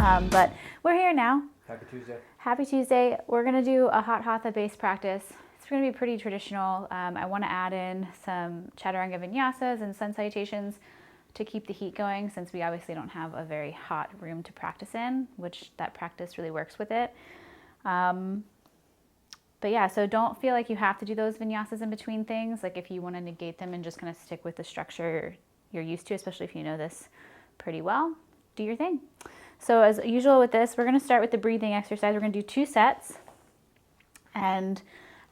But we're here now. Happy Tuesday. Happy Tuesday. We're going to do a hot hatha based practice. It's going to be pretty traditional. I want to add in some Chaturanga Vinyasas and sun salutations to keep the heat going, since we obviously don't have a very hot room to practice in, which that practice really works with it. But yeah, so don't feel like you have to do those vinyasas in between things. Like if you want to negate them and just kind of stick with the structure you're used to, especially if you know this pretty well, do your thing. So as usual with this, we're going to start with the breathing exercise. We're going to do 2 sets. And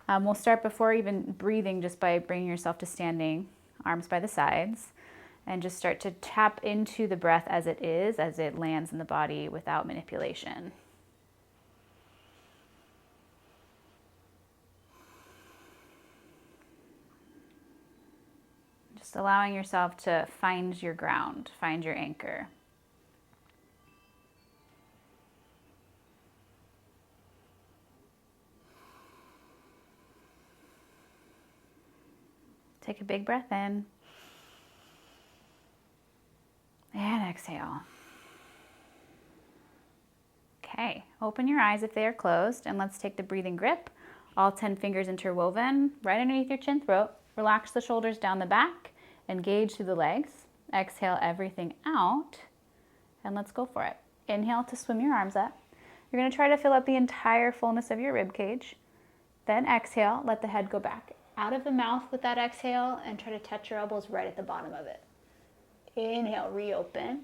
we'll start before even breathing just by bringing yourself to standing, arms by the sides, and just start to tap into the breath as it is, as it lands in the body without manipulation. Just allowing yourself to find your ground, find your anchor. Take a big breath in and exhale. Okay, open your eyes if they are closed, and let's take the breathing grip. All 10 fingers interwoven right underneath your chin throat. Relax the shoulders down the back, engage through the legs. Exhale everything out, and let's go for it. Inhale to swim your arms up. You're going to try to fill up the entire fullness of your rib cage. Then exhale, let the head go back out of the mouth with that exhale, and try to touch your elbows right at the bottom of it. Inhale, reopen.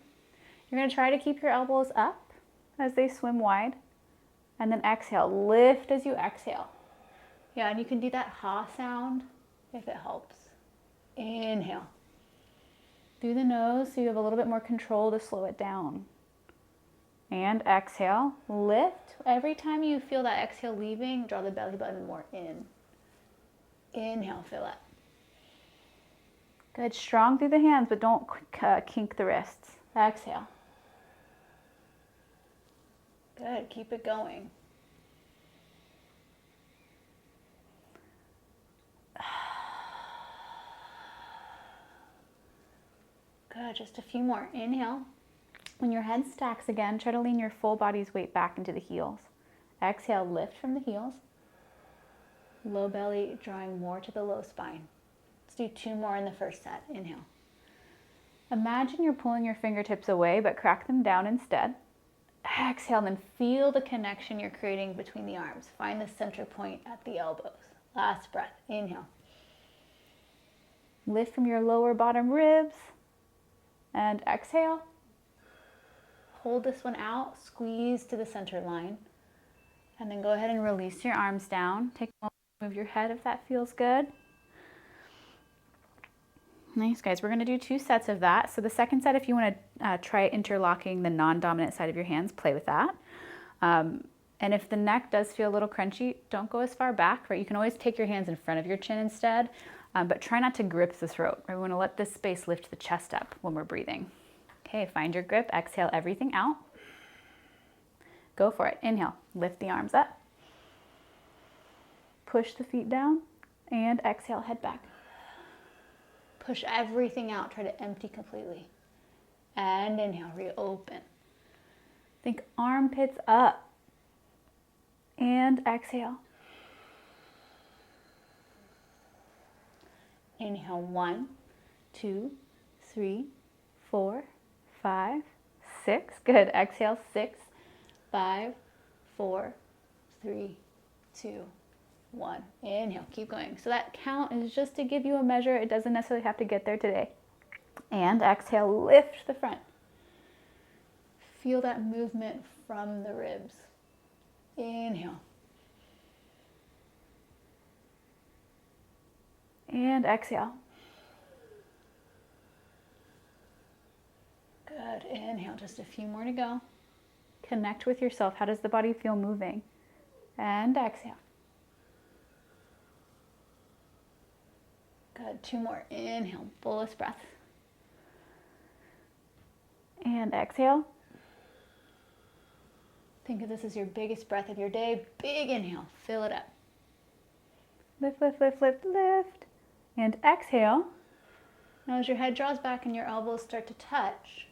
You're going to try to keep your elbows up as they swim wide, and then exhale, lift as you exhale. Yeah, and you can do that ha sound if it helps. Inhale through the nose so you have a little bit more control to slow it down. And exhale, lift. Every time you feel that exhale leaving, draw the belly button more in. Inhale, fill up. Good, strong through the hands, but don't kink the wrists. Exhale. Good, keep it going. Good, just a few more. Inhale. When your head stacks again, try to lean your full body's weight back into the heels. Exhale, lift from the heels. Low belly drawing more to the low spine. Let's do 2 more in the first set. Inhale. Imagine you're pulling your fingertips away, but crack them down instead. Exhale, and then feel the connection you're creating between the arms. Find the center point at the elbows. Last breath. Inhale. Lift from your lower bottom ribs. And exhale. Hold this one out. Squeeze to the center line. And then go ahead and release your arms down. Take a moment to move your head if that feels good. Nice, guys. We're going to do 2 sets of that. So the second set, if you want to try interlocking the non-dominant side of your hands, play with that. And if the neck does feel a little crunchy, don't go as far back, right? You can always take your hands in front of your chin instead, but try not to grip the throat. Right? We want to let this space lift the chest up when we're breathing. Okay, find your grip. Exhale everything out. Go for it. Inhale, lift the arms up. Push the feet down, and exhale, head back. Push everything out, try to empty completely. And inhale, reopen. Think armpits up. And exhale. Inhale, 1, 2, 3, 4, 5, 6. Good. Exhale, 6, 5, 4, 3, 2, 1. Inhale, keep going. So that count is just to give you a measure. It doesn't necessarily have to get there today. And exhale, lift the front. Feel that movement from the ribs. Inhale. And exhale. Good. Inhale, just a few more to go. Connect with yourself. How does the body feel moving? And exhale. Good. 2 more. Inhale, fullest breath. And exhale. Think of this as your biggest breath of your day. Big inhale. Fill it up. Lift, lift, lift, lift, lift. And exhale. Now as your head draws back and your elbows start to touch,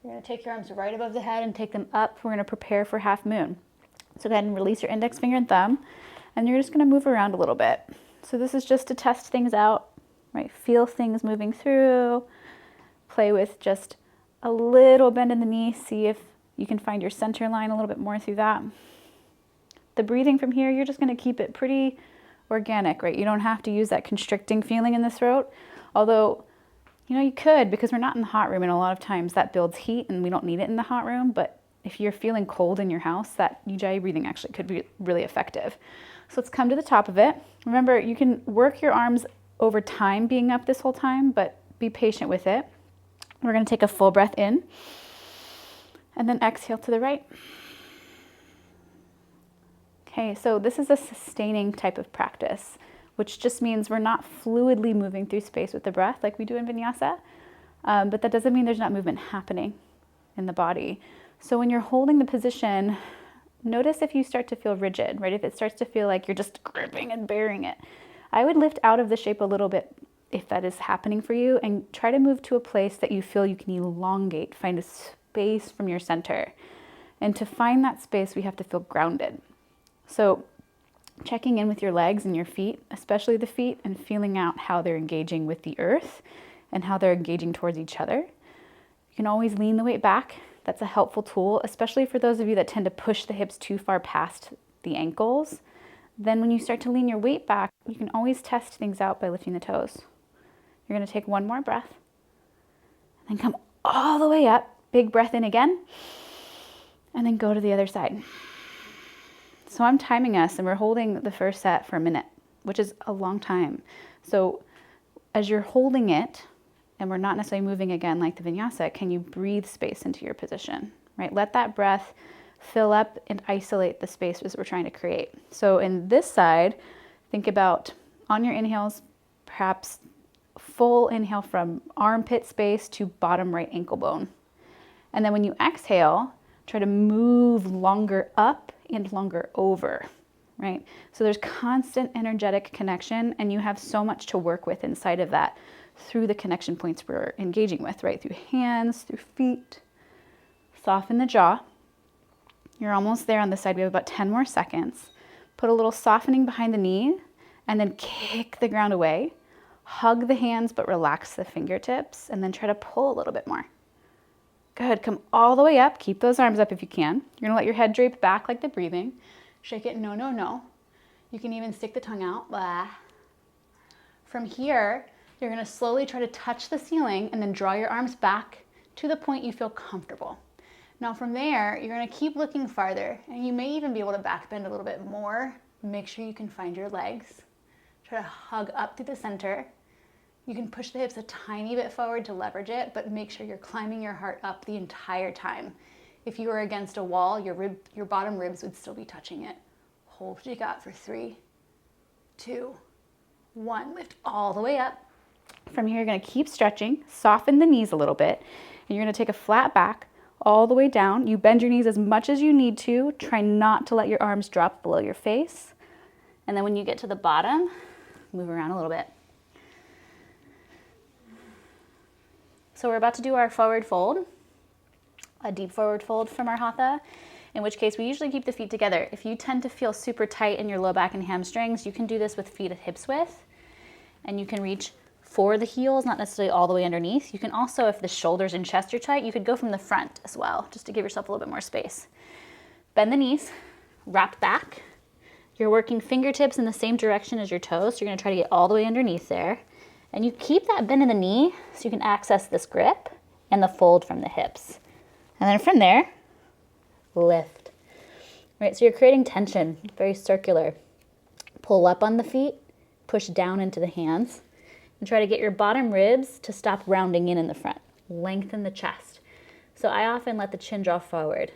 You're gonna take your arms right above the head and take them up. We're gonna prepare for half moon. So go ahead and release your index finger and thumb, and you're just gonna move around a little bit. So this is just to test things out, right? Feel things moving through, play with just a little bend in the knee, see if you can find your center line a little bit more through that. The breathing from here, you're just gonna keep it pretty organic, right? You don't have to use that constricting feeling in the throat, although, you know, you could, because we're not in the hot room, and a lot of times that builds heat and we don't need it in the hot room. But if you're feeling cold in your house, that Ujjayi breathing actually could be really effective. So let's come to the top of it. Remember, you can work your arms over time being up this whole time, but be patient with it. We're gonna take a full breath in and then exhale to the right. Okay, so this is a sustaining type of practice, which just means we're not fluidly moving through space with the breath like we do in Vinyasa, but that doesn't mean there's not movement happening in the body. So when you're holding the position, notice if you start to feel rigid, right? If it starts to feel like you're just gripping and bearing it, I would lift out of the shape a little bit if that is happening for you, and try to move to a place that you feel you can elongate, find a space from your center. And to find that space, we have to feel grounded. So checking in with your legs and your feet, especially the feet, and feeling out how they're engaging with the earth and how they're engaging towards each other. You can always lean the weight back. That's a helpful tool, especially for those of you that tend to push the hips too far past the ankles. Then when you start to lean your weight back, you can always test things out by lifting the toes. You're gonna take one more breath and then come all the way up. Big breath in again, and then go to the other side. So I'm timing us, and we're holding the first set for a minute, which is a long time. So as you're holding it, and we're not necessarily moving again like the Vinyasa, can you breathe space into your position, right? Let that breath fill up and isolate the spaces we're trying to create. So in this side, think about on your inhales, perhaps full inhale from armpit space to bottom right ankle bone. And then when you exhale, try to move longer up and longer over, right? So there's constant energetic connection, and you have so much to work with inside of that through the connection points we're engaging with, right? Through hands, through feet. Soften the jaw. You're almost there on this side. We have about 10 more seconds. Put a little softening behind the knee, and then kick the ground away. Hug the hands, but relax the fingertips, and then try to pull a little bit more. Good, come all the way up. Keep those arms up if you can. You're gonna let your head drape back like the breathing. Shake it, no, no, no. You can even stick the tongue out. Blah. From here, you're gonna slowly try to touch the ceiling and then draw your arms back to the point you feel comfortable. Now from there, you're gonna keep looking farther, and you may even be able to back bend a little bit more. Make sure you can find your legs. Try to hug up through the center. You can push the hips a tiny bit forward to leverage it, but make sure you're climbing your heart up the entire time. If you were against a wall, your bottom ribs would still be touching it. Hold what you got for 3, 2, 1. Lift all the way up. From here, you're gonna keep stretching, soften the knees a little bit, and you're gonna take a flat back all the way down. You bend your knees as much as you need to. Try not to let your arms drop below your face. And then when you get to the bottom, move around a little bit. So we're about to do our forward fold, a deep forward fold from our Hatha, in which case we usually keep the feet together. If you tend to feel super tight in your low back and hamstrings, you can do this with feet at hips width, and you can reach for the heels, not necessarily all the way underneath. You can also, if the shoulders and chest are tight, you could go from the front as well, just to give yourself a little bit more space. Bend the knees, wrap back. You're working fingertips in the same direction as your toes, so you're gonna try to get all the way underneath there. And you keep that bend in the knee so you can access this grip and the fold from the hips. And then from there, lift. Right, so you're creating tension, very circular. Pull up on the feet, push down into the hands, and try to get your bottom ribs to stop rounding in the front. Lengthen the chest. So I often let the chin draw forward,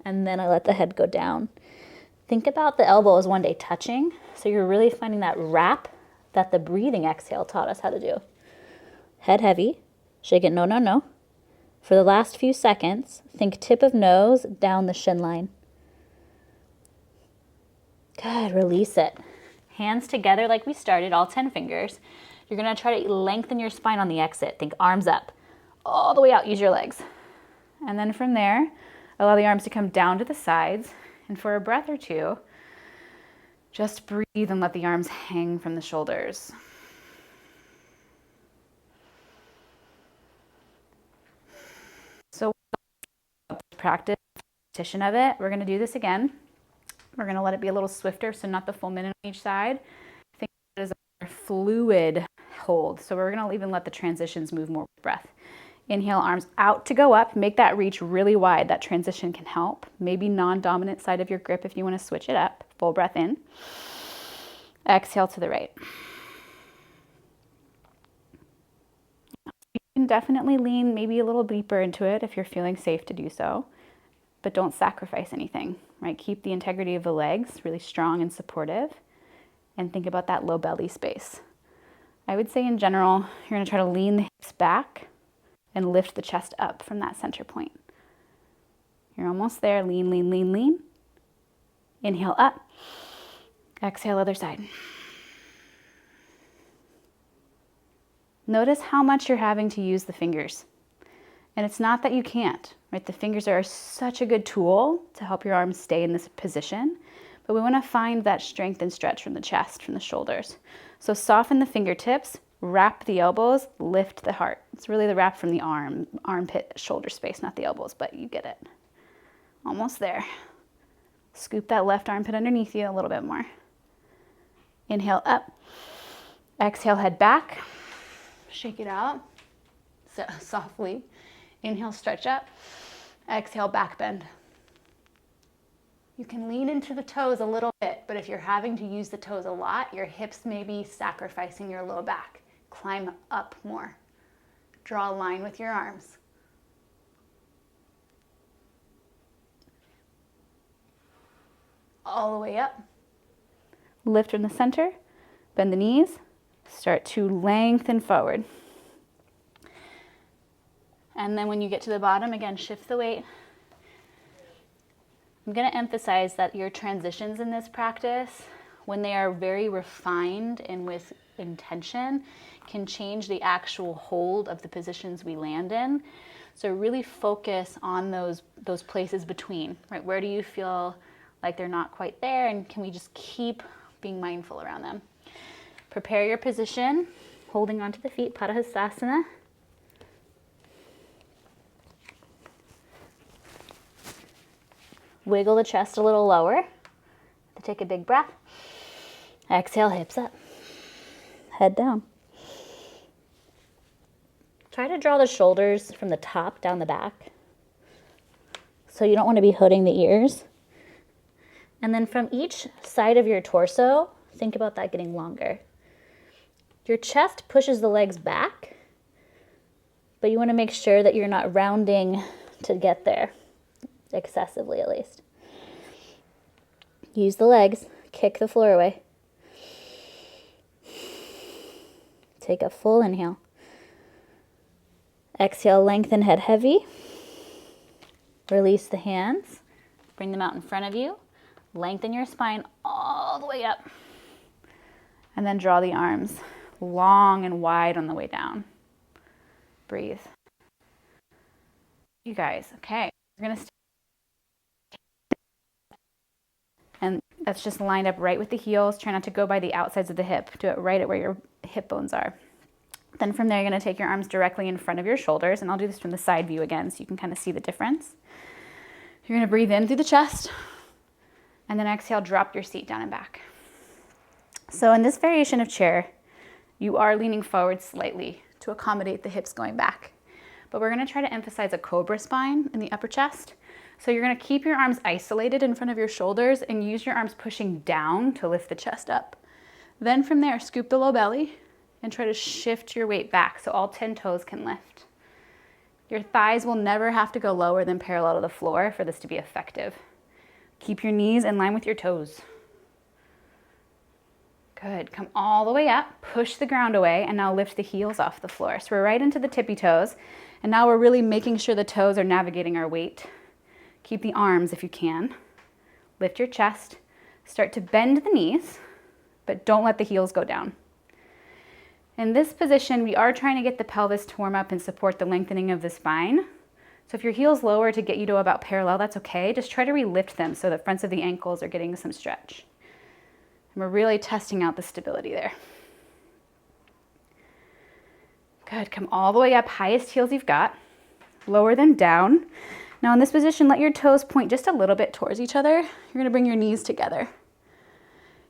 and then I let the head go down. Think about the elbows one day touching, so you're really finding that wrap that the breathing exhale taught us how to do. Head heavy, shake it no, no, no. For the last few seconds, think tip of nose down the shin line. Good, release it. Hands together like we started, all 10 fingers. You're gonna try to lengthen your spine on the exit. Think arms up, all the way out, use your legs. And then from there, allow the arms to come down to the sides. And for a breath or two, just breathe and let the arms hang from the shoulders. So practice repetition of it. We're going to do this again. We're going to let it be a little swifter, so not the full minute on each side. Think of it as a fluid hold. So we're going to even let the transitions move more with breath. Inhale, arms out to go up. Make that reach really wide. That transition can help. Maybe non-dominant side of your grip if you want to switch it up. Full breath in. Exhale to the right. You can definitely lean maybe a little deeper into it if you're feeling safe to do so, but don't sacrifice anything, right? Keep the integrity of the legs really strong and supportive, and think about that low belly space. I would say in general, you're going to try to lean the hips back and lift the chest up from that center point. You're almost there. Lean, lean, lean, lean. Inhale up. Exhale, other side. Notice how much you're having to use the fingers. And it's not that you can't, right? The fingers are such a good tool to help your arms stay in this position, but we want to find that strength and stretch from the chest, from the shoulders. So soften the fingertips, wrap the elbows, lift the heart. It's really the wrap from the armpit, shoulder space, not the elbows, but you get it. Almost there. Scoop that left armpit underneath you a little bit more. Inhale up. Exhale, head back. Shake it out so, softly. Inhale, stretch up. Exhale, back bend. You can lean into the toes a little bit, but if you're having to use the toes a lot, your hips may be sacrificing your low back. Climb up more. Draw a line with your arms. All the way up. Lift from the center. Bend the knees. Start to lengthen forward. And then when you get to the bottom, again, shift the weight. I'm going to emphasize that your transitions in this practice, when they are very refined and with intention, can change the actual hold of the positions we land in. So really focus on those places between, right? Where do you feel like they're not quite there, and can we just keep being mindful around them? Prepare your position, holding onto the feet, Padahastasana. Wiggle the chest a little lower. Take a big breath. Exhale, hips up. Head down. Try to draw the shoulders from the top down the back. So you don't want to be hooding the ears. And then from each side of your torso, think about that getting longer. Your chest pushes the legs back, but you want to make sure that you're not rounding to get there, excessively at least. Use the legs, kick the floor away. Take a full inhale. Exhale, lengthen head heavy. Release the hands. Bring them out in front of you. Lengthen your spine all the way up. And then draw the arms long and wide on the way down. Breathe. You guys, okay. We're going to and that's just lined up right with the heels. Try not to go by the outsides of the hip. Do it right at where your hip bones are. Then from there, you're going to take your arms directly in front of your shoulders, and I'll do this from the side view again so you can kind of see the difference. You're going to breathe in through the chest, and then exhale, drop your seat down and back. So in this variation of chair, you are leaning forward slightly to accommodate the hips going back. But we're going to try to emphasize a cobra spine in the upper chest. So you're going to keep your arms isolated in front of your shoulders and use your arms pushing down to lift the chest up. Then from there, scoop the low belly and try to shift your weight back so all 10 toes can lift. Your thighs will never have to go lower than parallel to the floor for this to be effective. Keep your knees in line with your toes. Good. Come all the way up, push the ground away, and now lift the heels off the floor. So we're right into the tippy toes, and now we're really making sure the toes are navigating our weight. Keep the arms if you can. Lift your chest. Start to bend the knees, but don't let the heels go down. In this position, we are trying to get the pelvis to warm up and support the lengthening of the spine. So if your heel's lower to get you to about parallel, that's okay. Just try to re-lift them so the fronts of the ankles are getting some stretch. And we're really testing out the stability there. Good, come all the way up, highest heels you've got. Lower them down. Now in this position, let your toes point just a little bit towards each other. You're gonna bring your knees together.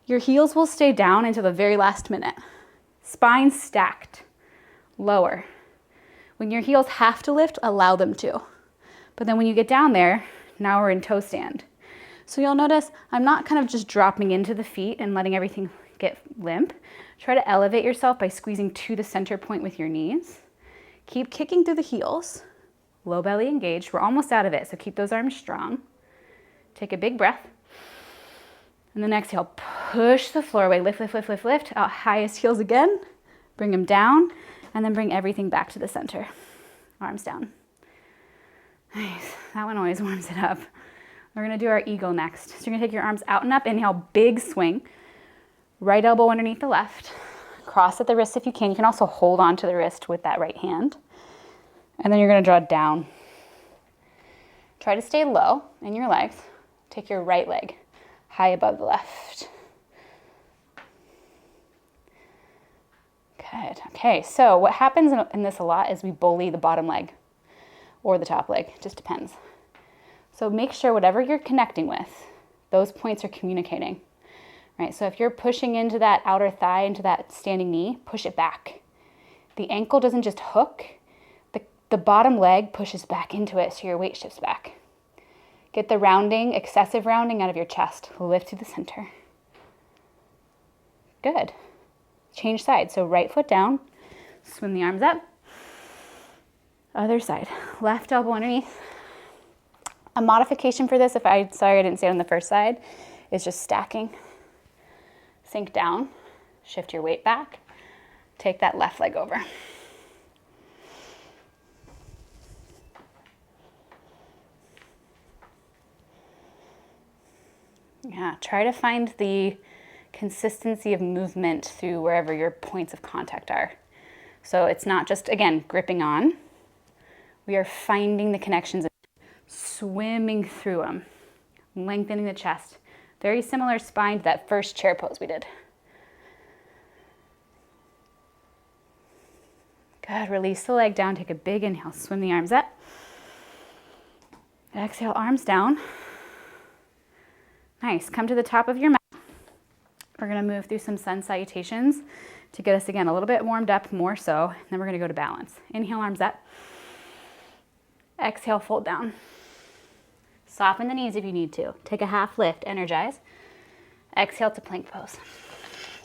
Your heels will stay down until the very last minute. Spine stacked, lower. When your heels have to lift, allow them to. But then when you get down there, now we're in toe stand. So you'll notice I'm not kind of just dropping into the feet and letting everything get limp. Try to elevate yourself by squeezing to the center point with your knees. Keep kicking through the heels. Low belly engaged. We're almost out of it, so keep those arms strong. Take a big breath. And then exhale, push the floor away. Lift, lift, lift, lift, lift. Out highest heels again. Bring them down, and then bring everything back to the center. Arms down. Nice. That one always warms it up. We're gonna do our eagle next. So you're gonna take your arms out and up. Inhale, big swing. Right elbow underneath the left. Cross at the wrist if you can. You can also hold on to the wrist with that right hand. And then you're gonna draw down. Try to stay low in your legs. Take your right leg high above the left. Good. Okay, so what happens in this a lot is we bully the bottom leg or the top leg, just depends. So make sure whatever you're connecting with, those points are communicating, right? So if you're pushing into that outer thigh, into that standing knee, push it back. The ankle doesn't just hook, the bottom leg pushes back into it so your weight shifts back. Get the rounding, excessive rounding out of your chest. Lift to the center. Good. Change sides. So right foot down, swim the arms up. Other side. Left elbow underneath. A modification for this, sorry I didn't say it on the first side, is just stacking. Sink down, shift your weight back, take that left leg over. Yeah, try to find the consistency of movement through wherever your points of contact are. So it's not just, again, gripping on. We are finding the connections, swimming through them, lengthening the chest. Very similar spine to that first chair pose we did. Good, release the leg down, take a big inhale, swim the arms up. Exhale, arms down. Nice, come to the top of your mat. We're gonna move through some sun salutations to get us, again, a little bit warmed up, more so, and then we're gonna go to balance. Inhale, arms up. Exhale, fold down. Soften the knees if you need to. Take a half lift, energize. Exhale to plank pose.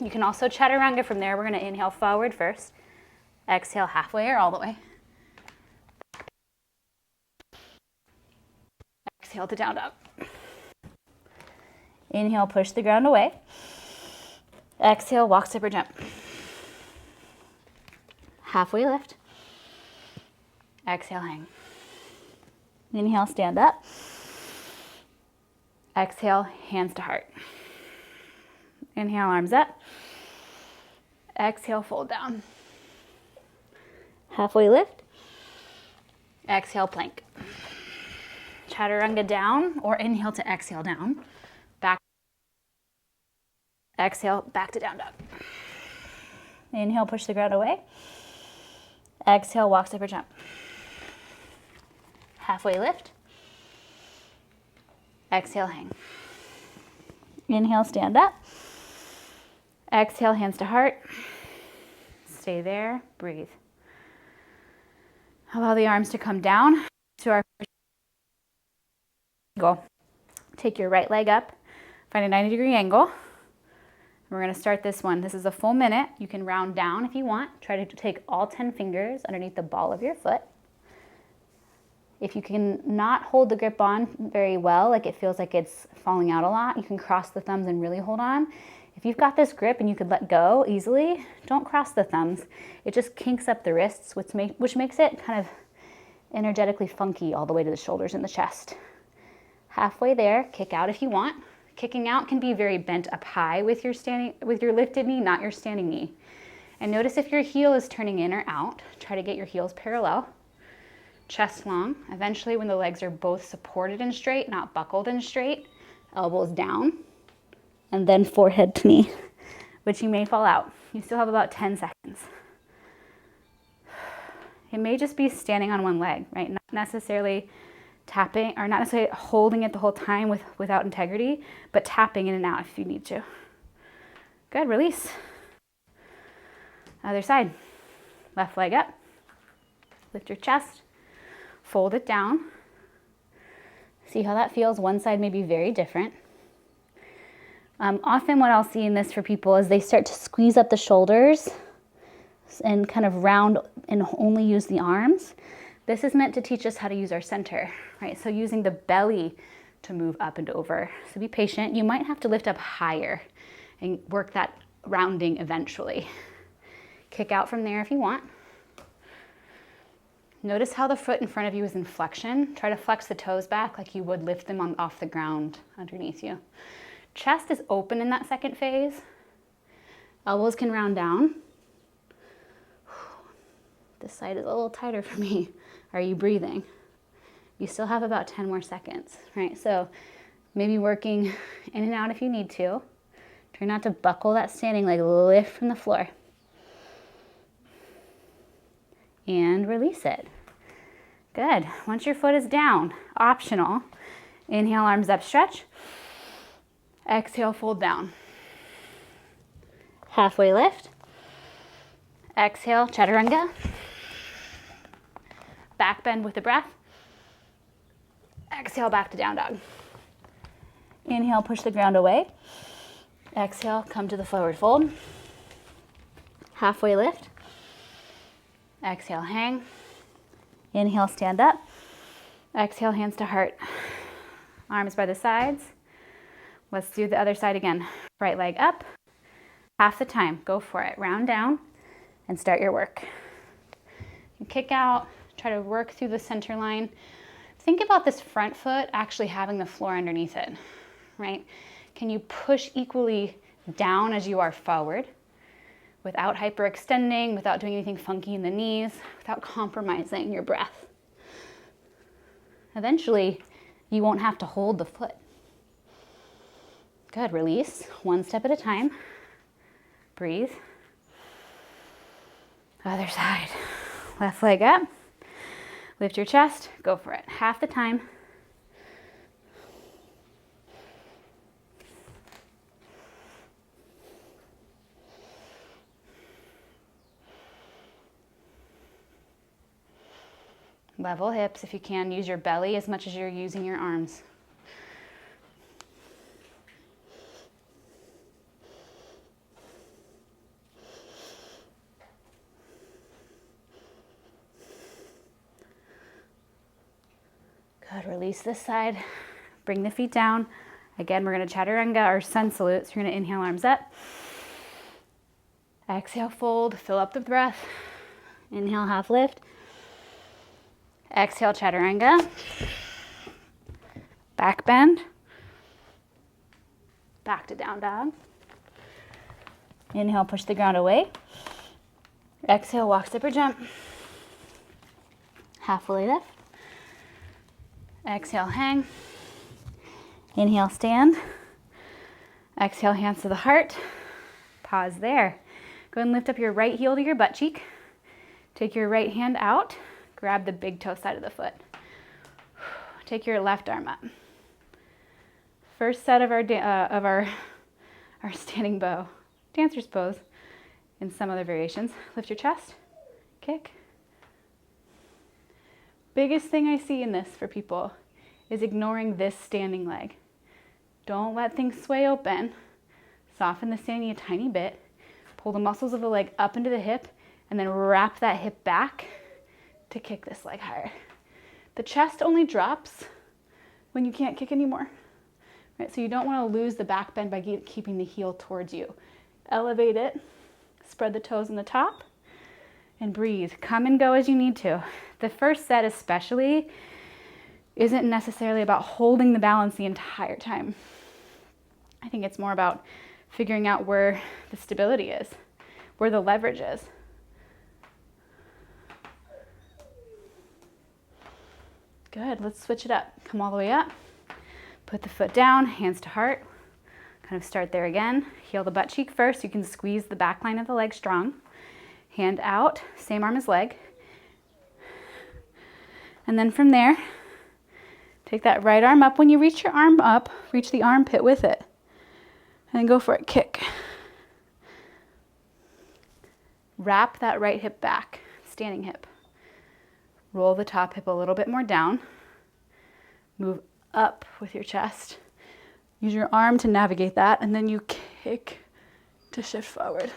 You can also chaturanga from there. We're gonna inhale forward first. Exhale halfway or all the way. Exhale to down dog. Inhale, push the ground away. Exhale, walk, zipper, jump. Halfway lift. Exhale, hang. Inhale, stand up. Exhale, hands to heart. Inhale, arms up. Exhale, fold down. Halfway lift. Exhale, plank. Chaturanga down, or inhale to exhale down. Back. Exhale, back to down dog. Inhale, push the ground away. Exhale, walk, zipper, jump. Halfway lift. Exhale, hang. Inhale, stand up. Exhale, hands to heart. Stay there, breathe. Allow the arms to come down to our first angle. Take your right leg up, find a 90-degree angle. We're gonna start this one. This is a full minute. You can round down if you want. Try to take all 10 fingers underneath the ball of your foot. If you can not hold the grip on very well, like it feels like it's falling out a lot, you can cross the thumbs and really hold on. If you've got this grip and you could let go easily, don't cross the thumbs. It just kinks up the wrists, which makes it kind of energetically funky all the way to the shoulders and the chest. Halfway there, kick out if you want. Kicking out can be very bent up high with your lifted knee, not your standing knee. And notice if your heel is turning in or out. Try to get your heels parallel. chest long. Eventually, when the legs are both supported and straight, not buckled and straight, elbows down, and then forehead to knee, which you may fall out. You still have about 10 seconds. It may just be standing on one leg, right? Not necessarily tapping, or not necessarily holding it the whole time without integrity, but tapping in and out if you need to. Good, release. Other side. Left leg up. Lift your chest. Fold it down. See how that feels. One side may be very different. Often what I'll see in this for people is they start to squeeze up the shoulders and kind of round and only use the arms. This is meant to teach us how to use our center, right? So using the belly to move up and over. So be patient. You might have to lift up higher and work that rounding eventually. Kick out from there if you want. Notice how the foot in front of you is in flexion. Try to flex the toes back like you would lift them off the ground underneath you. Chest is open in that second phase. Elbows can round down. This side is a little tighter for me. Are you breathing? You still have about 10 more seconds, right? So maybe working in and out if you need to. Try not to buckle that standing leg, lift from the floor. And release it. Good. Once your foot is down, optional. Inhale, arms up, stretch. Exhale, fold down. Halfway lift. Exhale, Chaturanga. Back bend with the breath. Exhale, back to down dog. Inhale, push the ground away. Exhale, come to the forward fold. Halfway lift. Exhale, hang. Inhale, stand up. Exhale, hands to heart. Arms by the sides. Let's do the other side again. Right leg up. Half the time. Go for it. Round down and start your work. You kick out. Try to work through the center line. Think about this front foot actually having the floor underneath it, right? Can you push equally down as you are forward without hyperextending, without doing anything funky in the knees, without compromising your breath? Eventually, you won't have to hold the foot. Good, release, one step at a time. Breathe. Other side. Left leg up. Lift your chest, go for it. Half the time. Level hips if you can. Use your belly as much as you're using your arms. Good, release this side. Bring the feet down. Again, we're gonna Chaturanga or sun salute. So you're gonna inhale, arms up. Exhale, fold, fill up the breath. Inhale, half lift. Exhale, Chaturanga. Back bend. Back to down dog. Inhale, push the ground away. Exhale, walk, step, or jump. Halfway lift. Exhale, hang. Inhale, stand. Exhale, hands to the heart. Pause there. Go ahead and lift up your right heel to your butt cheek. Take your right hand out. Grab the big toe side of the foot. Take your left arm up. First set of our standing bow, dancer's pose, in some other variations. Lift your chest, kick. Biggest thing I see in this for people is ignoring this standing leg. Don't let things sway open. Soften the standing a tiny bit. Pull the muscles of the leg up into the hip and then wrap that hip back to kick this leg higher. The chest only drops when you can't kick anymore, right? So you don't want to lose the back bend by keeping the heel towards you. Elevate it, spread the toes on the top, and breathe. Come and go as you need to. The first set especially isn't necessarily about holding the balance the entire time. I think it's more about figuring out where the stability is, where the leverage is. Good, let's switch it up. Come all the way up. Put the foot down, hands to heart. Kind of start there again. Heel the butt cheek first. You can squeeze the back line of the leg strong. Hand out, same arm as leg. And then from there, take that right arm up. When you reach your arm up, reach the armpit with it. And then go for it, kick. Wrap that right hip back, standing hip. Roll the top hip a little bit more down. Move up with your chest. Use your arm to navigate that, and then you kick to shift forward.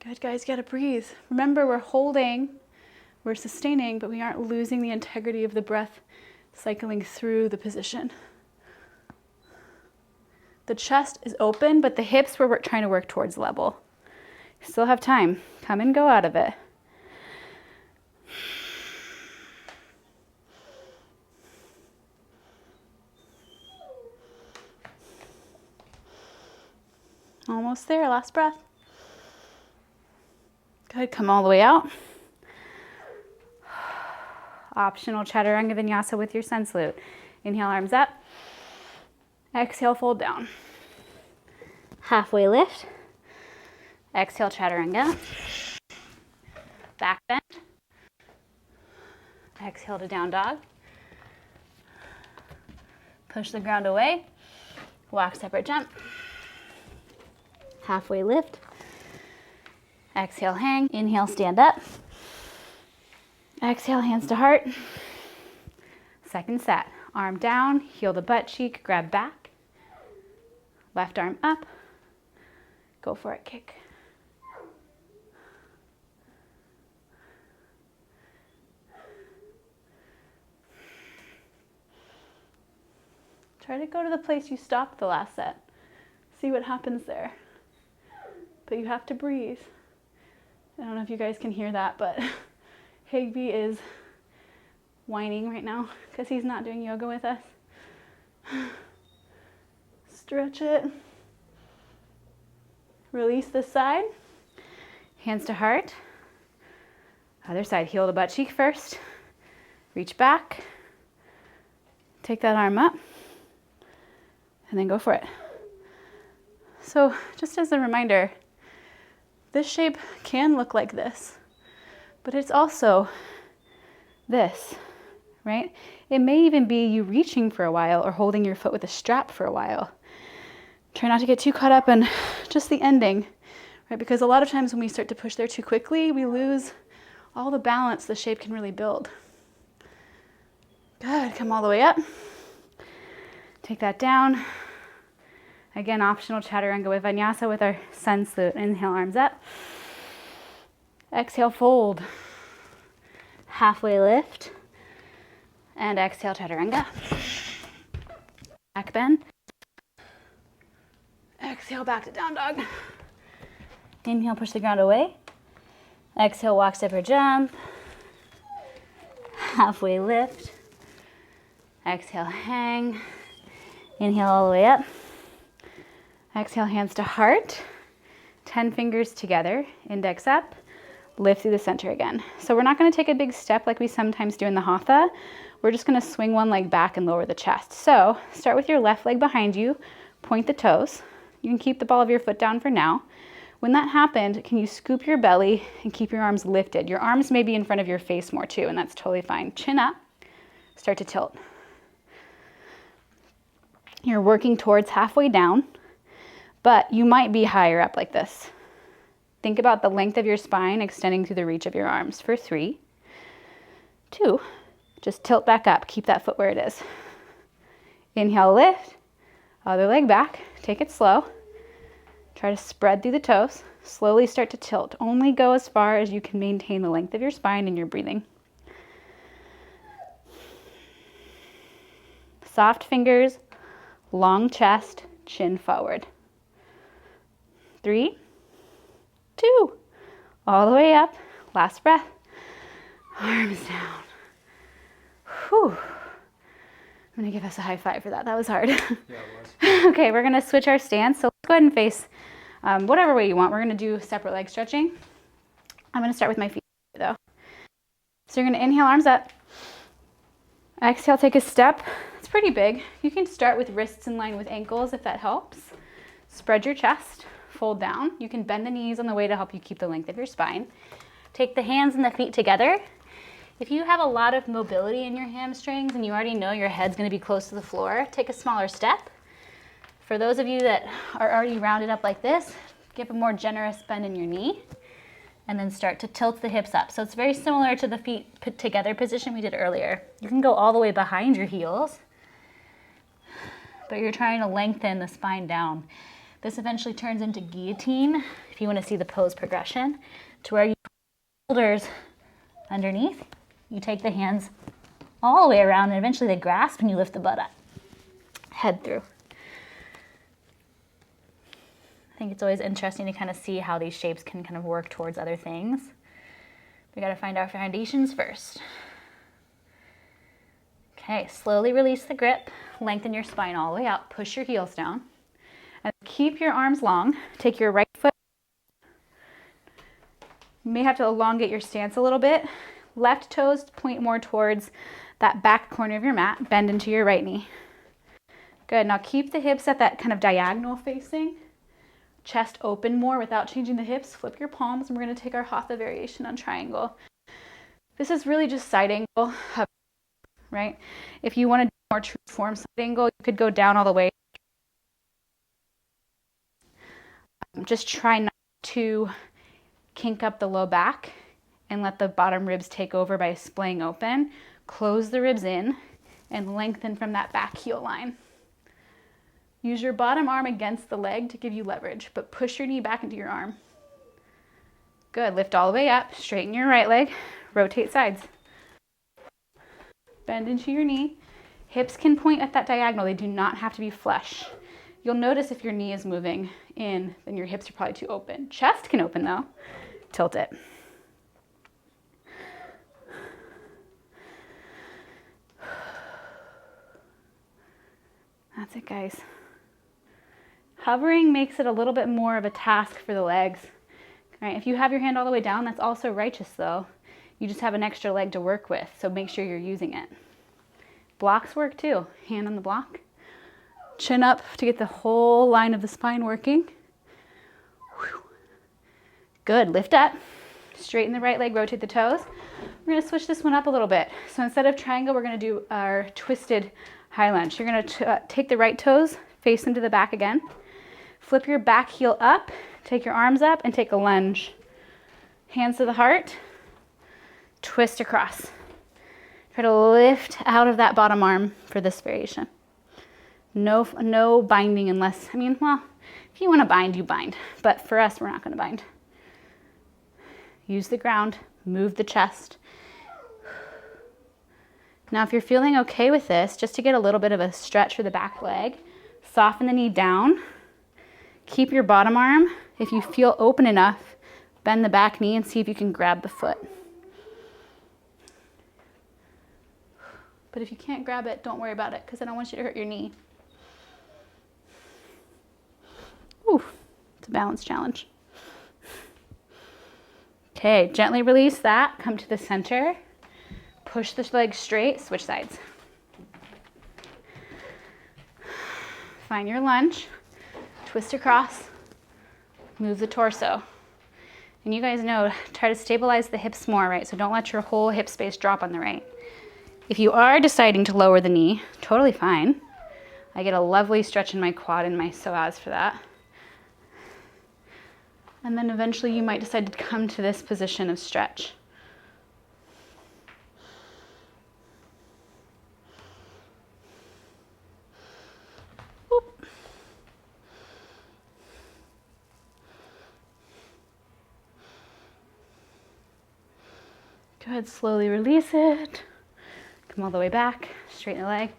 Good, guys, you gotta breathe. Remember, we're holding, we're sustaining, but we aren't losing the integrity of the breath cycling through the position. The chest is open, but the hips, we're trying to work towards level. You still have time. Come and go out of it. Almost there, last breath. Good, come all the way out. Optional Chaturanga Vinyasa with your sun salute. Inhale, arms up. Exhale, fold down. Halfway lift. Exhale, Chaturanga. Back bend. Exhale to down dog. Push the ground away. Walk separate jump. Halfway lift. Exhale, hang. Inhale, stand up. Exhale, hands to heart. Second set. Arm down, heel the butt cheek, grab back. Left arm up. Go for it, kick. Try to go to the place you stopped the last set. See what happens there. But you have to breathe. I don't know if you guys can hear that, but Higby is whining right now because he's not doing yoga with us. Stretch it. Release this side. Hands to heart. Other side, heel the butt cheek first. Reach back. Take that arm up. And then go for it. So just as a reminder, this shape can look like this, but it's also this, right? It may even be you reaching for a while or holding your foot with a strap for a while. Try not to get too caught up in just the ending, right? Because a lot of times when we start to push there too quickly, we lose all the balance the shape can really build. Good, come all the way up. Take that down. Again, optional Chaturanga with Vinyasa with our sun salute. Inhale, arms up. Exhale, fold. Halfway lift. And exhale, Chaturanga. Back bend. Exhale, back to down dog. Inhale, push the ground away. Exhale, walk, step, or jump. Halfway lift. Exhale, hang. Inhale all the way up. Exhale, hands to heart. 10 fingers together, index up. Lift through the center again. So we're not going to take a big step like we sometimes do in the Hatha. We're just going to swing one leg back and lower the chest. So start with your left leg behind you. Point the toes. You can keep the ball of your foot down for now. When that happened, can you scoop your belly and keep your arms lifted? Your arms may be in front of your face more too, and that's totally fine. Chin up. Start to tilt. You're working towards halfway down, but you might be higher up like this. Think about the length of your spine extending through the reach of your arms for 3, 2, just tilt back up. Keep that foot where it is. Inhale, lift. Other leg back. Take it slow. Try to spread through the toes. Slowly start to tilt. Only go as far as you can maintain the length of your spine and your breathing. Soft fingers, long chest, chin forward. 3, 2, all the way up. Last breath. Arms down. Whew. I'm gonna give us a high five for that. That was hard. Yeah, it was. Okay, we're gonna switch our stance. So let's go ahead and face whatever way you want. We're gonna do separate leg stretching. I'm gonna start with my feet though. So you're gonna inhale, arms up. Exhale, take a step. It's pretty big. You can start with wrists in line with ankles if that helps. Spread your chest, fold down. You can bend the knees on the way to help you keep the length of your spine. Take the hands and the feet together. If you have a lot of mobility in your hamstrings and you already know your head's gonna be close to the floor, take a smaller step. For those of you that are already rounded up like this, give a more generous bend in your knee and then start to tilt the hips up. So it's very similar to the feet put together position we did earlier. You can go all the way behind your heels, but you're trying to lengthen the spine down. This eventually turns into guillotine, if you want to see the pose progression, to where you put shoulders underneath. You take the hands all the way around and eventually they grasp and you lift the butt up. Head through. I think it's always interesting to kind of see how these shapes can kind of work towards other things. We got to find our foundations first. Okay, slowly release the grip, lengthen your spine all the way out, push your heels down, and keep your arms long. Take your right foot. You may have to elongate your stance a little bit. Left toes point more towards that back corner of your mat, bend into your right knee. Good, now keep the hips at that kind of diagonal facing. Chest open more without changing the hips. Flip your palms, and we're going to take our Hatha variation on triangle. This is really just side angle, right? If you want to do more true form side angle, you could go down all the way. Just try not to kink up the low back and let the bottom ribs take over by splaying open. Close the ribs in and lengthen from that back heel line. Use your bottom arm against the leg to give you leverage, but push your knee back into your arm. Good, lift all the way up, straighten your right leg, rotate sides. Bend into your knee. Hips can point at that diagonal, they do not have to be flush. You'll notice if your knee is moving in, then your hips are probably too open. Chest can open though, tilt it. That's it, guys. Hovering makes it a little bit more of a task for the legs. Right? If you have your hand all the way down, that's also righteous though. You just have an extra leg to work with, so make sure you're using it. Blocks work too. Hand on the block. Chin up to get the whole line of the spine working. Whew. Good, lift up. Straighten the right leg, rotate the toes. We're gonna switch this one up a little bit. So instead of triangle, we're gonna do our twisted high lunge. You're gonna take the right toes, face them to the back again. Flip your back heel up, take your arms up, and take a lunge. Hands to the heart, twist across. Try to lift out of that bottom arm for this variation. No binding unless, well, if you want to bind, you bind. But for us, we're not going to bind. Use the ground, move the chest. Now, if you're feeling okay with this, just to get a little bit of a stretch for the back leg, soften the knee down. Keep your bottom arm. If you feel open enough, bend the back knee and see if you can grab the foot. But if you can't grab it, don't worry about it because I don't want you to hurt your knee. Ooh, it's a balance challenge. Okay, gently release that. Come to the center. Push the leg straight, switch sides. Find your lunge. Twist across, move the torso. And you guys know, try to stabilize the hips more, right? So don't let your whole hip space drop on the right. If you are deciding to lower the knee, totally fine. I get a lovely stretch in my quad and my psoas for that. And then eventually you might decide to come to this position of stretch. Good, slowly release it. Come all the way back, straighten the leg,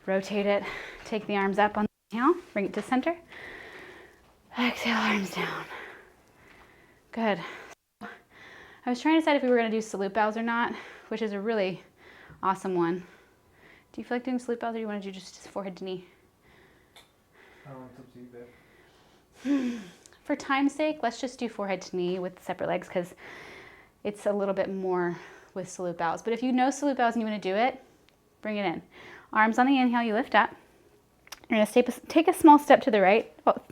rotate it, take the arms up on the inhale, bring it to center. Exhale, arms down. Good. I was trying to decide if we were going to do salute bows or not, which is a really awesome one. Do you feel like doing salute bows or do you want to do just forehead to knee? It's up to you, babe. For time's sake, let's just do forehead to knee with separate legs because it's a little bit more with salute bows. But if you know salute bows and you want to do it, bring it in. Arms on the inhale, you lift up. You're going to take a small step to the right, about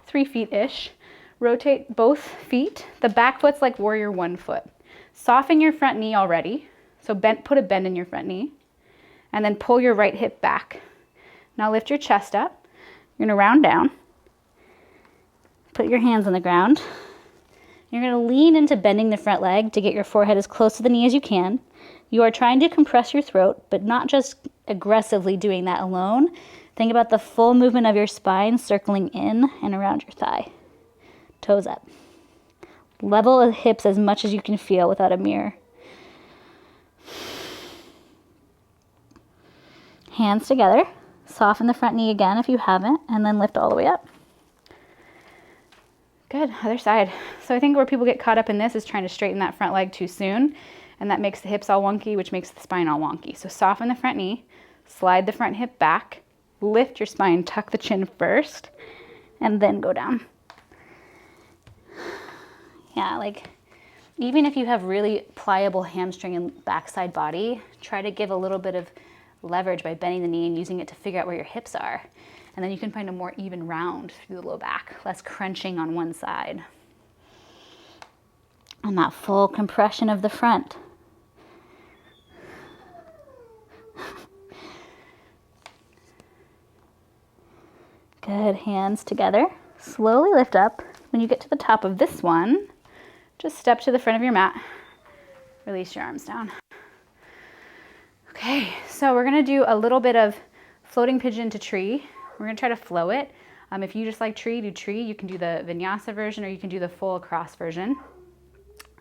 3 feet-ish. Rotate both feet. The back foot's like warrior 1 foot. Soften your front knee already. So put a bend in your front knee. And then pull your right hip back. Now lift your chest up. You're going to round down. Put your hands on the ground. You're going to lean into bending the front leg to get your forehead as close to the knee as you can. You are trying to compress your throat, but not just aggressively doing that alone. Think about the full movement of your spine circling in and around your thigh. Toes up. Level the hips as much as you can feel without a mirror. Hands together. Soften the front knee again if you haven't, and then lift all the way up. Good, other side. So I think where people get caught up in this is trying to straighten that front leg too soon, and that makes the hips all wonky, which makes the spine all wonky. So soften the front knee, slide the front hip back, lift your spine, tuck the chin first, and then go down. Yeah, like even if you have really pliable hamstring and backside body, try to give a little bit of leverage by bending the knee and using it to figure out where your hips are. And then you can find a more even round through the low back, less crunching on one side. And that full compression of the front. Good, hands together. Slowly lift up. When you get to the top of this one, just step to the front of your mat. Release your arms down. Okay, so we're gonna do a little bit of floating pigeon to tree. We're gonna try to flow it. If you just like tree, do tree. You can do the Vinyasa version or you can do the full cross version.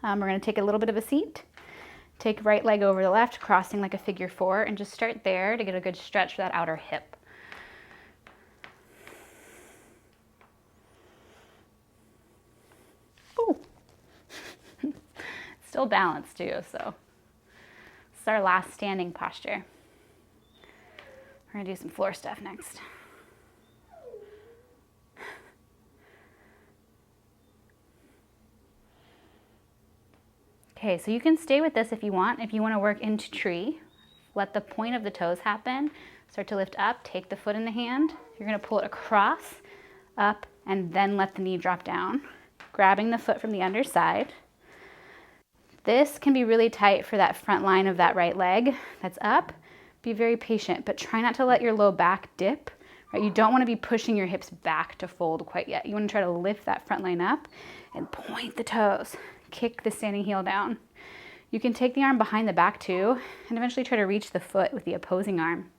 We're gonna take a little bit of a seat. Take right leg over the left, crossing like a figure 4, and just start there to get a good stretch for that outer hip. Ooh. Still balanced too, so this is our last standing posture. We're gonna do some floor stuff next. Okay, so you can stay with this if you want. If you want to work into tree, let the point of the toes happen. Start to lift up, take the foot in the hand. You're going to pull it across, up, and then let the knee drop down, grabbing the foot from the underside. This can be really tight for that front line of that right leg that's up. Be very patient, but try not to let your low back dip. Right? You don't want to be pushing your hips back to fold quite yet. You want to try to lift that front line up and point the toes. Kick the standing heel down. You can take the arm behind the back too, and eventually try to reach the foot with the opposing arm.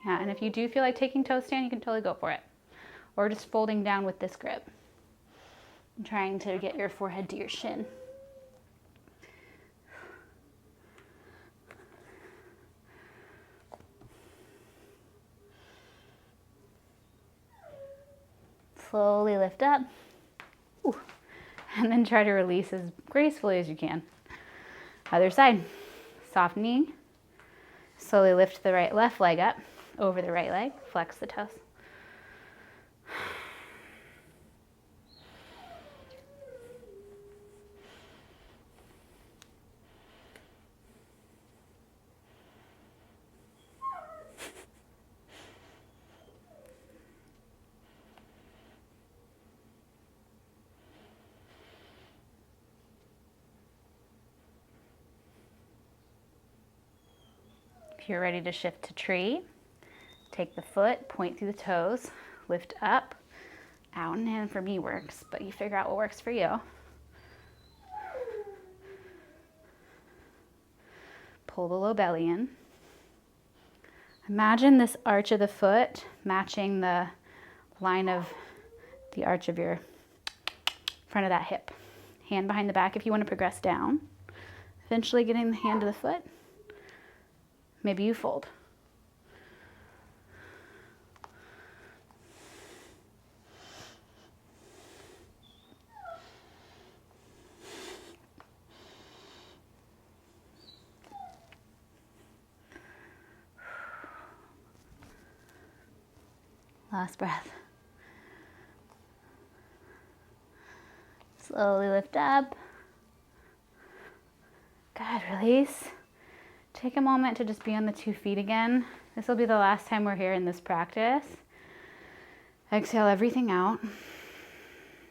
Yeah, and if you do feel like taking toe stand, you can totally go for it. Or just folding down with this grip. And trying to get your forehead to your shin. Slowly lift up. Ooh. And then try to release as gracefully as you can. Other side. Soft knee. Slowly lift the left leg up over the right leg. Flex the toes. If you're ready to shift to tree, take the foot, point through the toes, lift up, out and in for me works, but you figure out what works for you. Pull the low belly in. Imagine this arch of the foot matching the line of the arch of your front of that hip. Hand behind the back if you want to progress down. Eventually getting the hand to the foot. Maybe you fold. Last breath. Slowly lift up. Good, release. Take a moment to just be on the 2 feet again. This will be the last time we're here in this practice. Exhale everything out.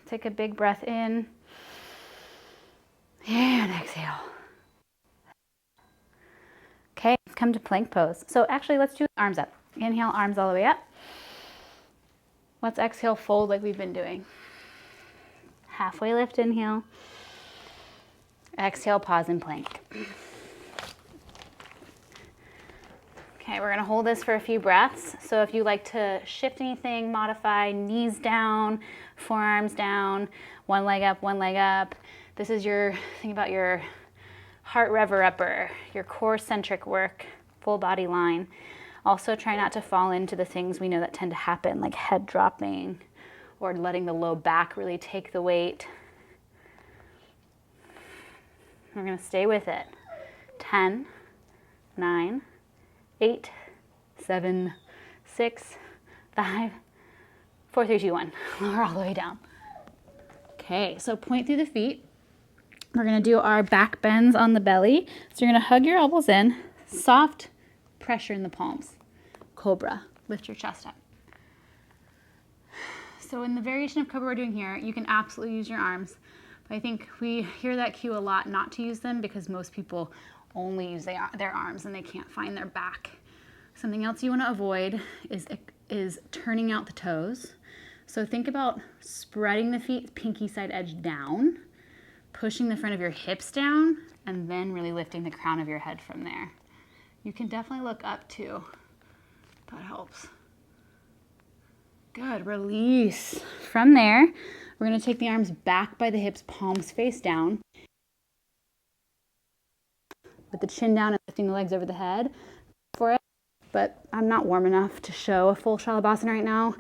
Take a big breath in. And exhale. Okay, come to plank pose. So actually, let's do arms up. Inhale, arms all the way up. Let's exhale, fold like we've been doing. Halfway lift, inhale. Exhale, pause and plank. Okay, we're gonna hold this for a few breaths. So if you like to shift anything, modify, knees down, forearms down, one leg up, one leg up. This is your, think about your heart rever upper, your core centric work, full body line. Also try not to fall into the things we know that tend to happen, like head dropping or letting the low back really take the weight. We're gonna stay with it. 10, 9, 8, 7, 6, 5, 4, 3, 2, 1. Lower all the way down. Okay, so point through the feet. We're gonna do our back bends on the belly. So you're gonna hug your elbows in, soft pressure in the palms. Cobra, lift your chest up. So in the variation of Cobra we're doing here, you can absolutely use your arms. But I think we hear that cue a lot not to use them because most people only use their arms and they can't find their back. Something else you wanna avoid is turning out the toes. So think about spreading the feet, pinky side edge down, pushing the front of your hips down, and then really lifting the crown of your head from there. You can definitely look up too. That helps. Good, release. From there, we're gonna take the arms back by the hips, palms face down. With the chin down and lifting the legs over the head for it. But I'm not warm enough to show a full Shalabhasana right now.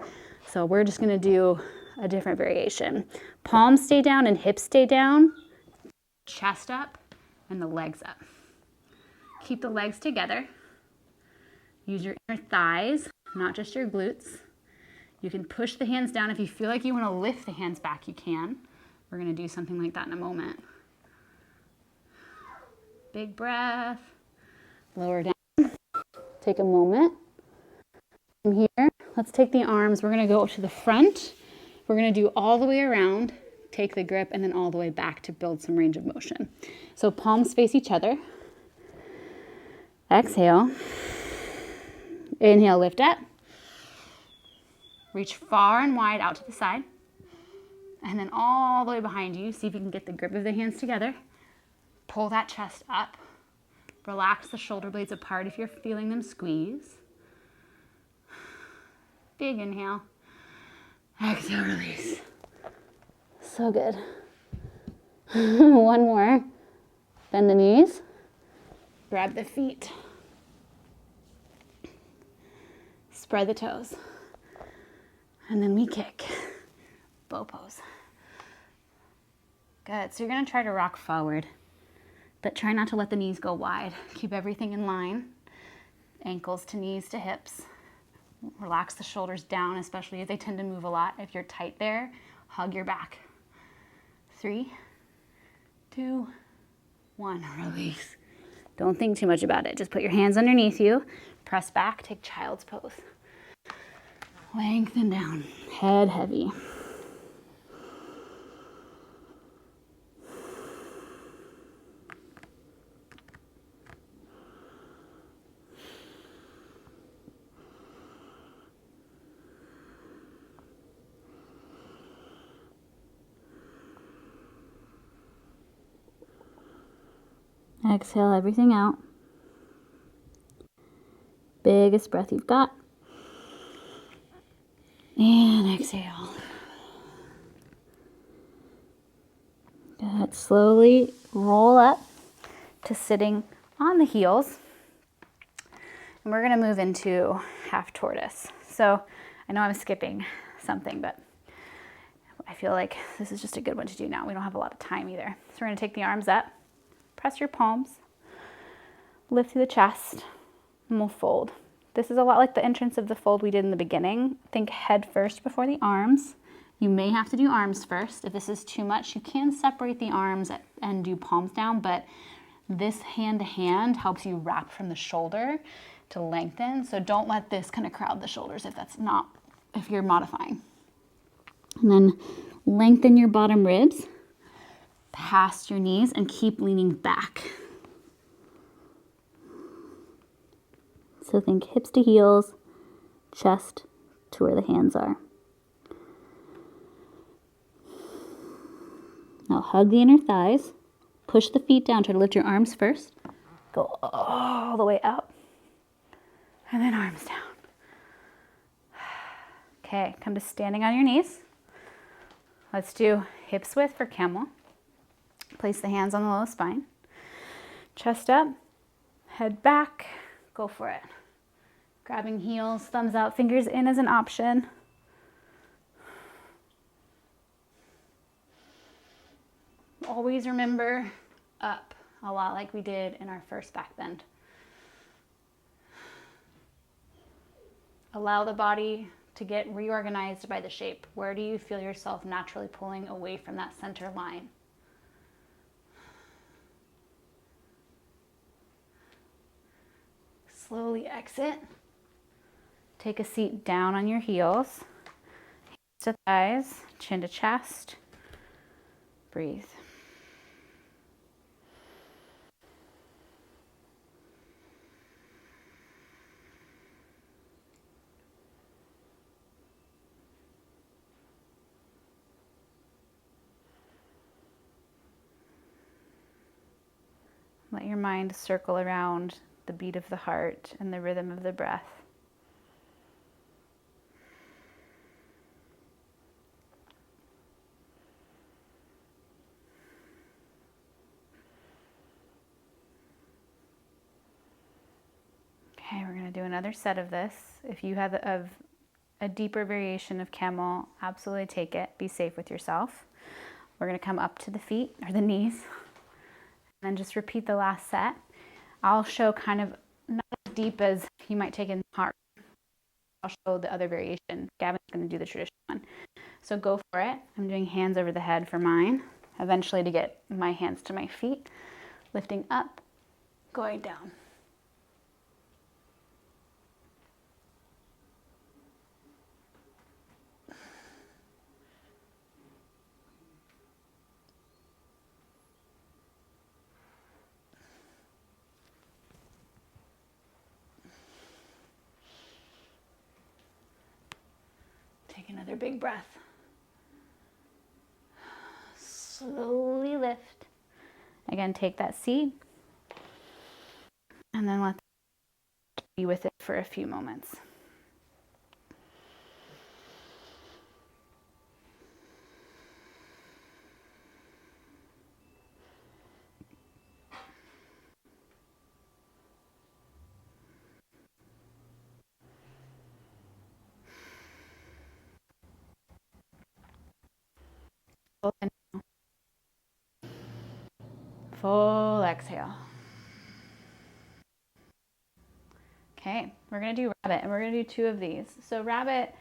So we're just gonna do a different variation. Palms stay down and hips stay down. Chest up and the legs up. Keep the legs together. Use your inner thighs, not just your glutes. You can push the hands down. If you feel like you want to lift the hands back, you can. We're going to do something like that in a moment. Big breath. Lower down. Take a moment. From here, let's take the arms. We're going to go to the front. We're going to do all the way around. Take the grip and then all the way back to build some range of motion. So palms face each other. Exhale. Inhale, lift up. Reach far and wide out to the side. And then all the way behind you, see if you can get the grip of the hands together. Pull that chest up. Relax the shoulder blades apart if you're feeling them squeeze. Big inhale. Exhale, release. So good. One more. Bend the knees. Grab the feet. Spread the toes. And then we kick. Bow pose. Good. So you're going to try to rock forward, but try not to let the knees go wide. Keep everything in line. Ankles to knees to hips. Relax the shoulders down, especially if they tend to move a lot. If you're tight there, hug your back. 3, 2, 1. Release. Don't think too much about it. Just put your hands underneath you. Press back. Take child's pose. Lengthen down. Head heavy. Exhale everything out. Biggest breath you've got. And exhale. Good. Slowly roll up to sitting on the heels. And we're going to move into half tortoise. So I know I'm skipping something, but I feel like this is just a good one to do now. We don't have a lot of time either. So we're going to take the arms up, press your palms, lift through the chest, and we'll fold. This is a lot like the entrance of the fold we did in the beginning. Think head first before the arms. You may have to do arms first. If this is too much, you can separate the arms and do palms down, but this hand to hand helps you wrap from the shoulder to lengthen. So don't let this kind of crowd the shoulders if you're modifying. And then lengthen your bottom ribs past your knees and keep leaning back. So think hips to heels, chest to where the hands are. Now hug the inner thighs, push the feet down, try to lift your arms first. Go all the way up, and then arms down. Okay, come to standing on your knees. Let's do hips width for camel. Place the hands on the low spine. Chest up, head back, go for it. Grabbing heels, thumbs out, fingers in as an option. Always remember up, a lot like we did in our first back bend. Allow the body to get reorganized by the shape. Where do you feel yourself naturally pulling away from that center line? Slowly exit. Take a seat down on your heels. Hands to thighs, chin to chest. Breathe. Let your mind circle around the beat of the heart and the rhythm of the breath. Okay, we're going to do another set of this. If you have a deeper variation of camel, absolutely take it. Be safe with yourself. We're going to come up to the feet or the knees and then just repeat the last set. I'll show kind of not as deep as you might take in heart. I'll show the other variation. Gavin's going to do the traditional one. So go for it. I'm doing hands over the head for mine. Eventually to get my hands to my feet. Lifting up, going down. Take another big breath. Slowly lift. Again, take that seat. And then let's be with it for a few moments. Full exhale. Okay, we're going to do rabbit, and we're going to do two of these. So rabbit,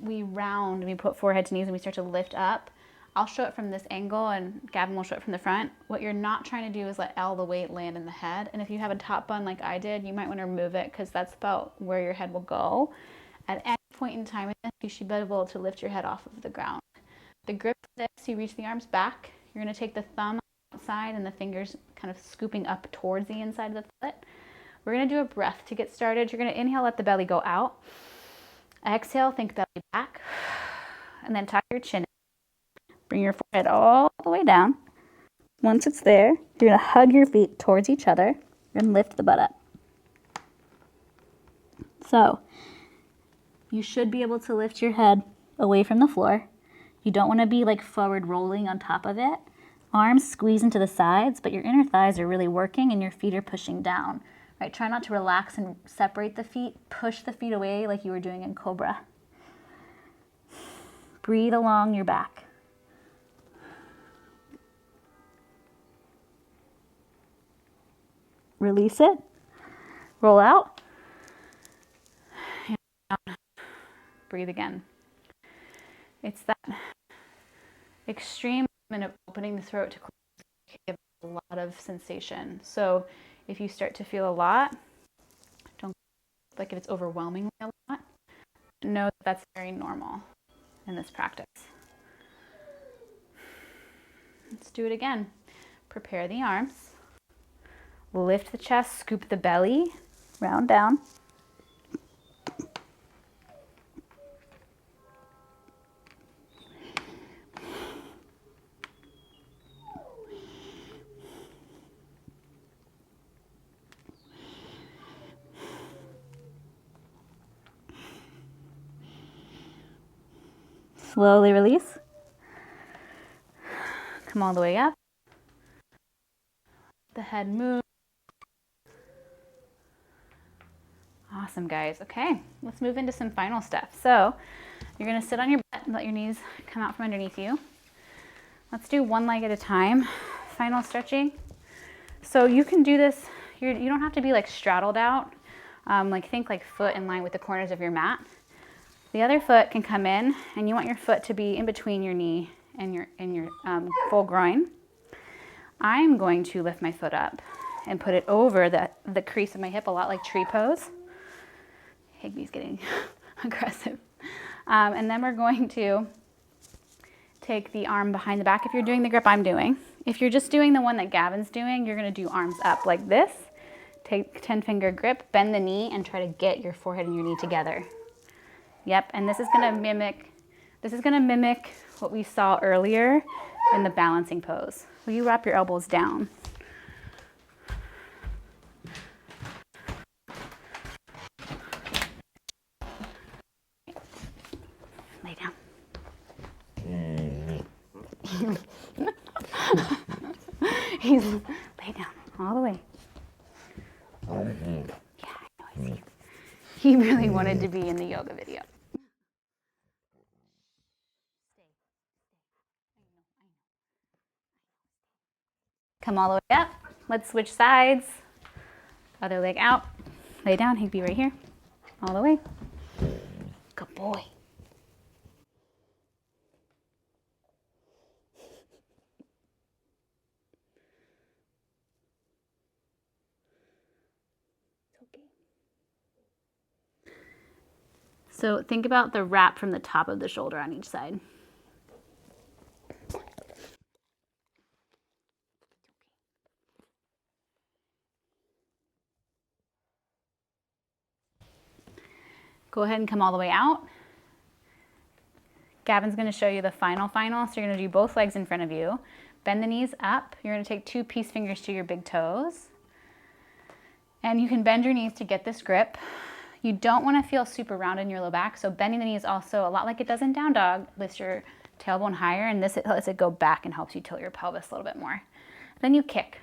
we round, we put forehead to knees, and we start to lift up. I'll show it from this angle, and Gavin will show it from the front. What you're not trying to do is let all the weight land in the head. And if you have a top bun like I did, you might want to remove it because that's about where your head will go. At any point in time, you should be able to lift your head off of the ground. The grip for this, you reach the arms back. You're going to take the thumb outside and the fingers kind of scooping up towards the inside of the foot. We're going to do a breath to get started. You're going to inhale, let the belly go out. Exhale, think belly back. And then tuck your chin in. Bring your forehead all the way down. Once it's there, you're going to hug your feet towards each other and lift the butt up. So, you should be able to lift your head away from the floor. You don't want to be like forward rolling on top of it. Arms squeeze into the sides, but your inner thighs are really working and your feet are pushing down. Right? Try not to relax and separate the feet. Push the feet away like you were doing in Cobra. Breathe along your back. Release it. Roll out. Breathe again. It's that extreme movement of opening the throat to close can give a lot of sensation. So if you start to feel a lot, don't, like if it's overwhelmingly a lot, know that that's very normal in this practice. Let's do it again. Prepare the arms. Lift the chest, scoop the belly, round down. Slowly release. Come all the way up. The head move. Awesome, guys. Okay, let's move into some final steps. So you're gonna sit on your butt and let your knees come out from underneath you. Let's do one leg at a time. Final stretching. So you can do this, you don't have to be like straddled out. Think like foot in line with the corners of your mat. The other foot can come in, and you want your foot to be in between your knee and your full groin. I'm going to lift my foot up and put it over the crease of my hip, a lot like tree pose. Higby's getting aggressive. And then we're going to take the arm behind the back if you're doing the grip I'm doing. If you're just doing the one that Gavin's doing, you're gonna do arms up like this. Take 10-finger grip, bend the knee, and try to get your forehead and your knee together. Yep, and this is gonna mimic what we saw earlier in the balancing pose. Will you wrap your elbows down? Lay down. He's lay down all the way. Yeah, I know, I see. He really wanted to be in the yoga video. Come all the way up. Let's switch sides. Other leg out. Lay down, Higby right here. All the way. Good boy. So think about the wrap from the top of the shoulder on each side. Go ahead and come all the way out. Gavin's going to show you the final. So you're going to do both legs in front of you. Bend the knees up. You're going to take 2 peace fingers to your big toes. And you can bend your knees to get this grip. You don't want to feel super round in your low back, so bending the knees also, a lot like it does in down dog, lifts your tailbone higher, and this lets it go back and helps you tilt your pelvis a little bit more. Then you kick.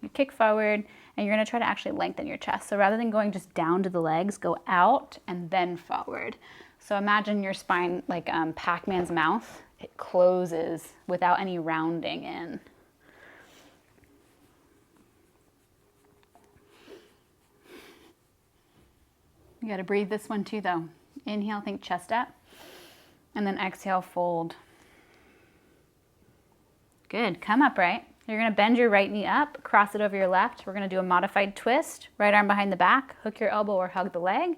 You kick forward, and you're going to try to actually lengthen your chest. So rather than going just down to the legs, go out and then forward. So imagine your spine like Pac-Man's mouth. It closes without any rounding in. You got to breathe this one too, though. Inhale, think chest up, and then exhale, fold. Good. Come upright. You're going to bend your right knee up, cross it over your left. We're going to do a modified twist. Right arm behind the back, hook your elbow or hug the leg,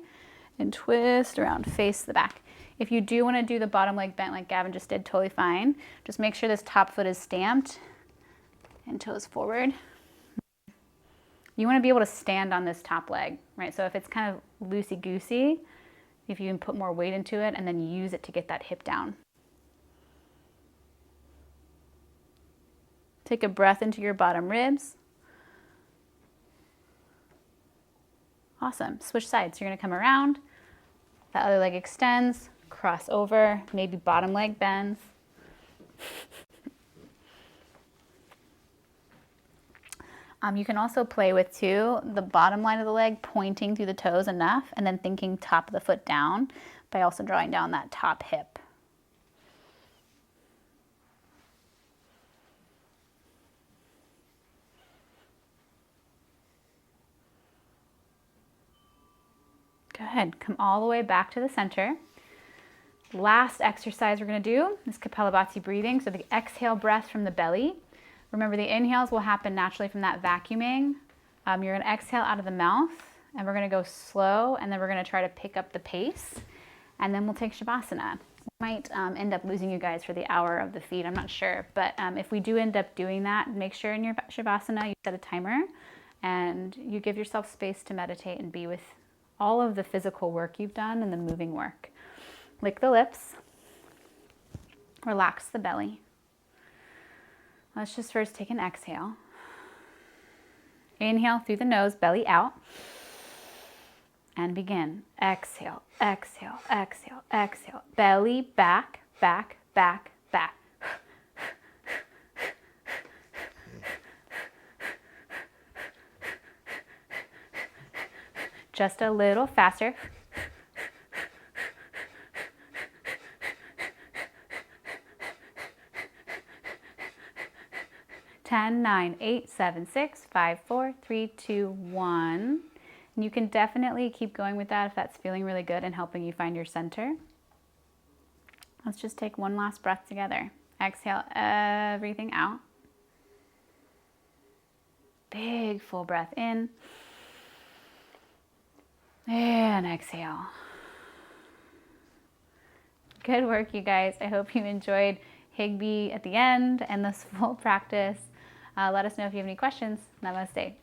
and twist around, face the back. If you do want to do the bottom leg bent like Gavin just did, totally fine. Just make sure this top foot is stamped and toes forward. You want to be able to stand on this top leg, right? So if it's kind of loosey-goosey, if you can put more weight into it and then use it to get that hip down. Take a breath into your bottom ribs. Awesome. Switch sides. You're going to come around. That other leg extends, cross over, maybe bottom leg bends. You can also play with, too, the bottom line of the leg pointing through the toes enough and then thinking top of the foot down by also drawing down that top hip. Good. Come all the way back to the center. Last exercise we're going to do is Kapalabhati breathing. So the exhale breath from the belly. Remember, the inhales will happen naturally from that vacuuming. You're going to exhale out of the mouth, and we're going to go slow, and then we're going to try to pick up the pace, and then we'll take Shavasana. Might end up losing you guys for the hour of the feet. I'm not sure, but if we do end up doing that, make sure in your Shavasana you set a timer and you give yourself space to meditate and be with all of the physical work you've done and the moving work. Lick the lips, relax the belly. Let's just first take an exhale. Inhale through the nose, belly out. And begin. Exhale, exhale, exhale, exhale. Belly back, back, back, back. Just a little faster. 10, 9, 8, 7, 6, 5, 4, 3, 2, 1. And you can definitely keep going with that if that's feeling really good and helping you find your center. Let's just take one last breath together. Exhale everything out. Big full breath in. And exhale. Good work, you guys. I hope you enjoyed Higby at the end and this full practice. Let us know if you have any questions. Namaste.